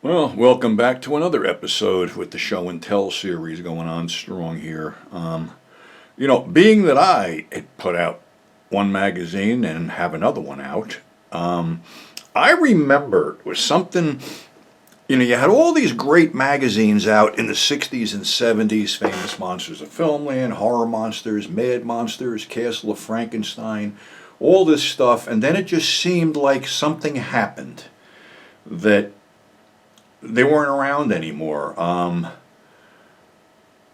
Well, welcome back to another episode with the Show and Tell series going on strong here. Being that I had put out one magazine and have another one out, I remember it was something, you had all these great magazines out in the 60s and 70s, Famous Monsters of Filmland, Horror Monsters, Mad Monsters, Castle of Frankenstein, all this stuff, and then it just seemed like something happened that they weren't around anymore. I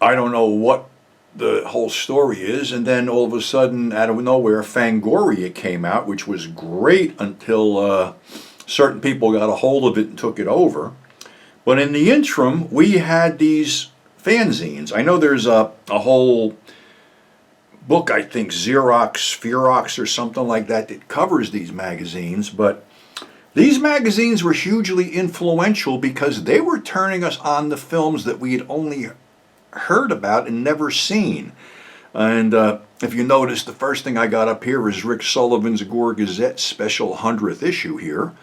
don't know what the whole story is, and then all of a sudden, out of nowhere, Fangoria came out, which was great until certain people got a hold of it and took it over. But in the interim, we had these fanzines. I know there's a whole book, I think Xerox or something like that, that covers these magazines, but these magazines were hugely influential because they were turning us on to films that we had only heard about and never seen. And if you notice, the first thing I got up here is Rick Sullivan's Gore Gazette special 100th issue here,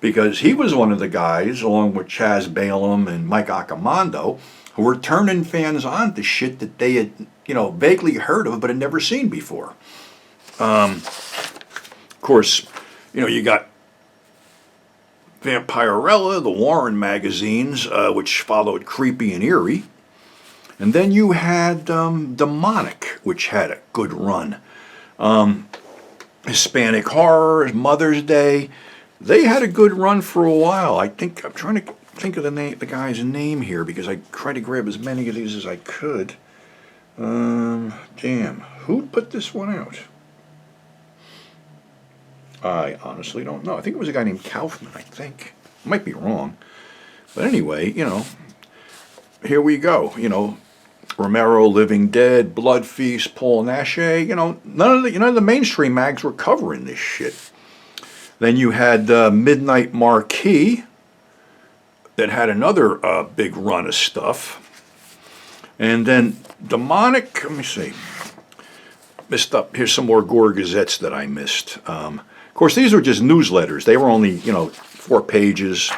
because he was one of the guys, along with Chaz Balaam and Mike Accomando, who were turning fans on to shit that they had, vaguely heard of but had never seen before. Of course, you got Vampirella, the Warren magazines, which followed Creepy and Eerie. And then you had Demonic, which had a good run. Hispanic Horror, Mother's Day. They had a good run for a while. I'm trying to think of the guy's name here because I tried to grab as many of these as I could. Who put this one out? I honestly don't know. I think it was a guy named Kaufman, I think. I might be wrong. But anyway, here we go. Romero, Living Dead, Blood Feast, Paul Nash. None of the mainstream mags were covering this shit. Then you had Midnight Marquee that had another big run of stuff. And then Demonic, let me see. Missed up. Here's some more Gore Gazettes that I missed. Of course, these were just newsletters. They were only, 4 pages,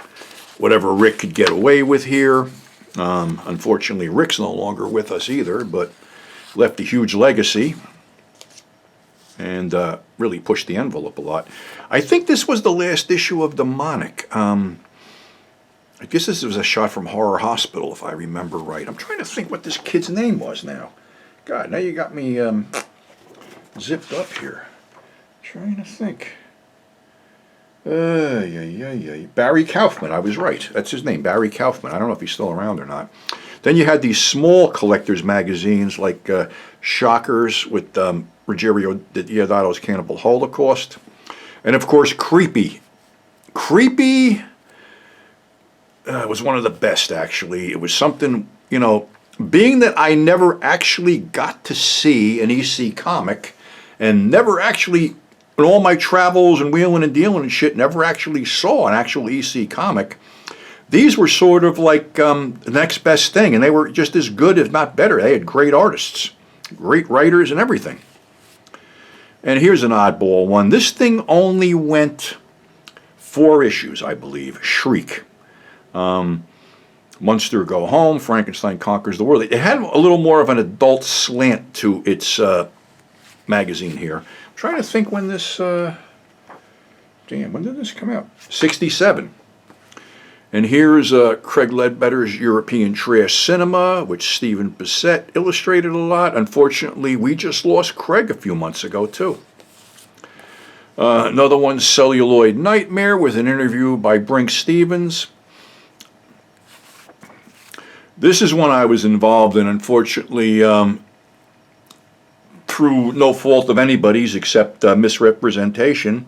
whatever Rick could get away with here. Unfortunately, Rick's no longer with us either, but left a huge legacy and really pushed the envelope a lot. I think this was the last issue of Demonic. I guess this was a shot from Horror Hospital, if I remember right. I'm trying to think what this kid's name was now. God, now you got me zipped up here. Trying to think. Barry Kaufman, I was right. That's his name, Barry Kaufman. I don't know if he's still around or not. Then you had these small collectors magazines like Shockers with Ruggiero Diodato Cannibal Holocaust. And of course, Creepy. Creepy was one of the best, actually. It was something, being that I never actually got to see an EC comic and never actually, in all my travels and wheeling and dealing and shit, never actually saw an actual EC comic. These were sort of like the next best thing, and they were just as good, if not better. They had great artists, great writers, and everything. And here's an oddball one. This thing only went 4 issues, I believe. Shriek. Monster Go Home, Frankenstein Conquers the World. It had a little more of an adult slant to its magazine here. I'm trying to think when this, when did this come out? 67. And here's Craig Ledbetter's European Trash Cinema, which Stephen Bissett illustrated a lot. Unfortunately, we just lost Craig a few months ago, too. Another one, Celluloid Nightmare, with an interview by Brink Stevens. This is one I was involved in, unfortunately, through no fault of anybody's except misrepresentation.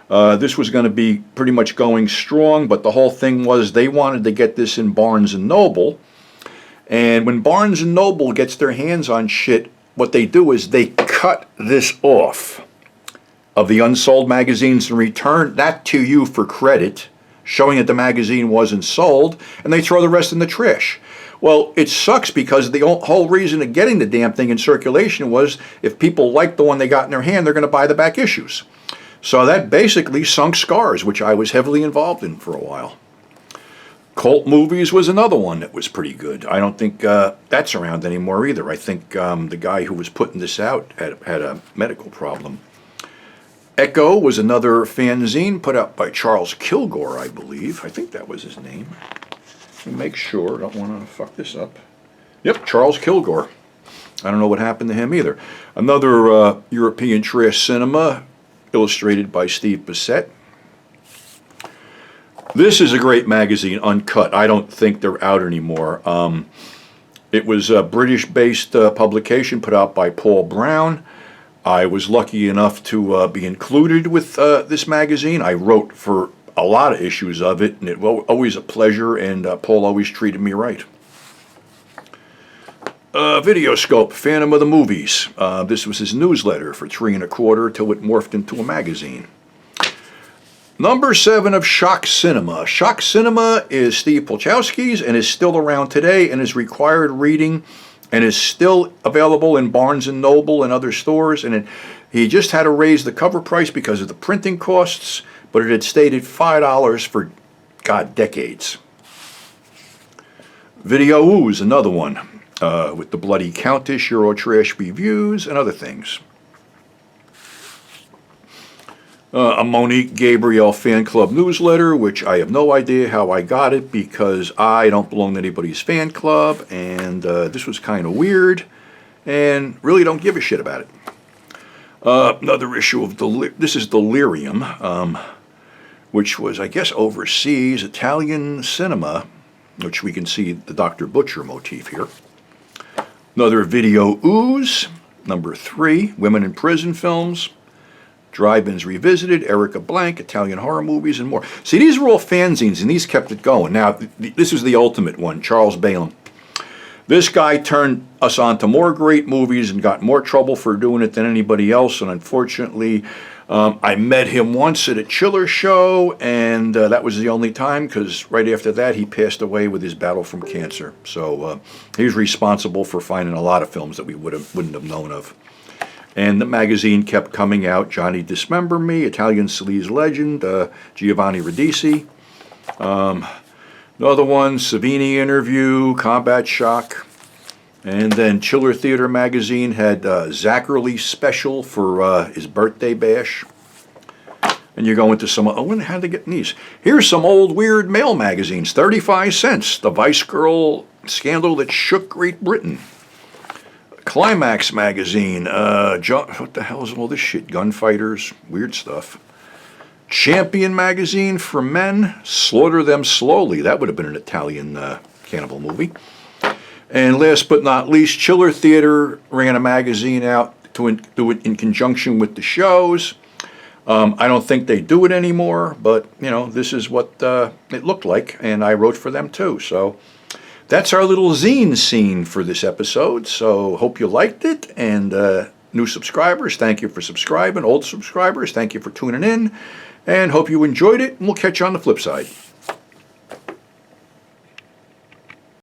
This was going to be pretty much going strong, but the whole thing was they wanted to get this in Barnes & Noble. And when Barnes & Noble gets their hands on shit, what they do is they cut this off of the unsold magazines and return that to you for credit, showing that the magazine wasn't sold, and they throw the rest in the trash. Well, it sucks because the whole reason of getting the damn thing in circulation was if people like the one they got in their hand, they're going to buy the back issues. So that basically sunk Scars, which I was heavily involved in for a while. Cult Movies was another one that was pretty good. I don't think that's around anymore either. I think the guy who was putting this out had a medical problem. Echo was another fanzine put out by Charles Kilgore, I believe. I think that was his name. Let me make sure. I don't want to fuck this up. Yep, Charles Kilgore. I don't know what happened to him either. Another European trash cinema, illustrated by Steve Bissett. This is a great magazine, Uncut. I don't think they're out anymore. It was a British-based publication put out by Paul Brown. I was lucky enough to be included with this magazine. I wrote for a lot of issues of it, and it was always a pleasure, and Paul always treated me right. Videoscope, Phantom of the Movies. This was his newsletter for 3 1/4 till it morphed into a magazine. Number 7 of Shock Cinema. Shock Cinema is Steve Polchowski's and is still around today and is required reading and is still available in Barnes & Noble and other stores. And he just had to raise the cover price because of the printing costs, but it had stayed at $5 for, God, decades. Video Ooze, another one, with the Bloody Countess, Eurotrash reviews, and other things. A Monique Gabriel fan club newsletter, which I have no idea how I got it because I don't belong to anybody's fan club, and this was kind of weird, and really don't give a shit about it. Another issue of this is Delirium, which was, I guess, overseas Italian cinema, which we can see the Dr. Butcher motif here. Another Video Ooze, number 3, Women in Prison Films. Drive-Ins Revisited, Erica Blank, Italian horror movies, and more. See, these were all fanzines, and these kept it going. Now, this is the ultimate one, Charles Balen. This guy turned us on to more great movies and got more trouble for doing it than anybody else, and unfortunately, I met him once at a Chiller show, and that was the only time, because right after that, he passed away with his battle from cancer. So he was responsible for finding a lot of films that we wouldn't have known of. And the magazine kept coming out. Johnny Dismember Me, Italian Sleaze Legend, Giovanni Ribisi. Another one, Savini Interview, Combat Shock. And then Chiller Theater magazine had Zachary Special for his birthday bash. And you go into some, I wonder how they get these. Here's some old weird mail magazines, 35 cents. The Vice Girl scandal that shook Great Britain. Climax magazine, what the hell is all this shit? Gunfighters, weird stuff. Champion magazine for men, Slaughter Them Slowly. That would have been an Italian cannibal movie. And last but not least, Chiller Theater ran a magazine out to do it in conjunction with the shows. I don't think they do it anymore, but you know, this is what it looked like, and I wrote for them too. So that's our little zine scene for this episode, so hope you liked it, and new subscribers, thank you for subscribing. Old subscribers, thank you for tuning in, and hope you enjoyed it, and we'll catch you on the flip side.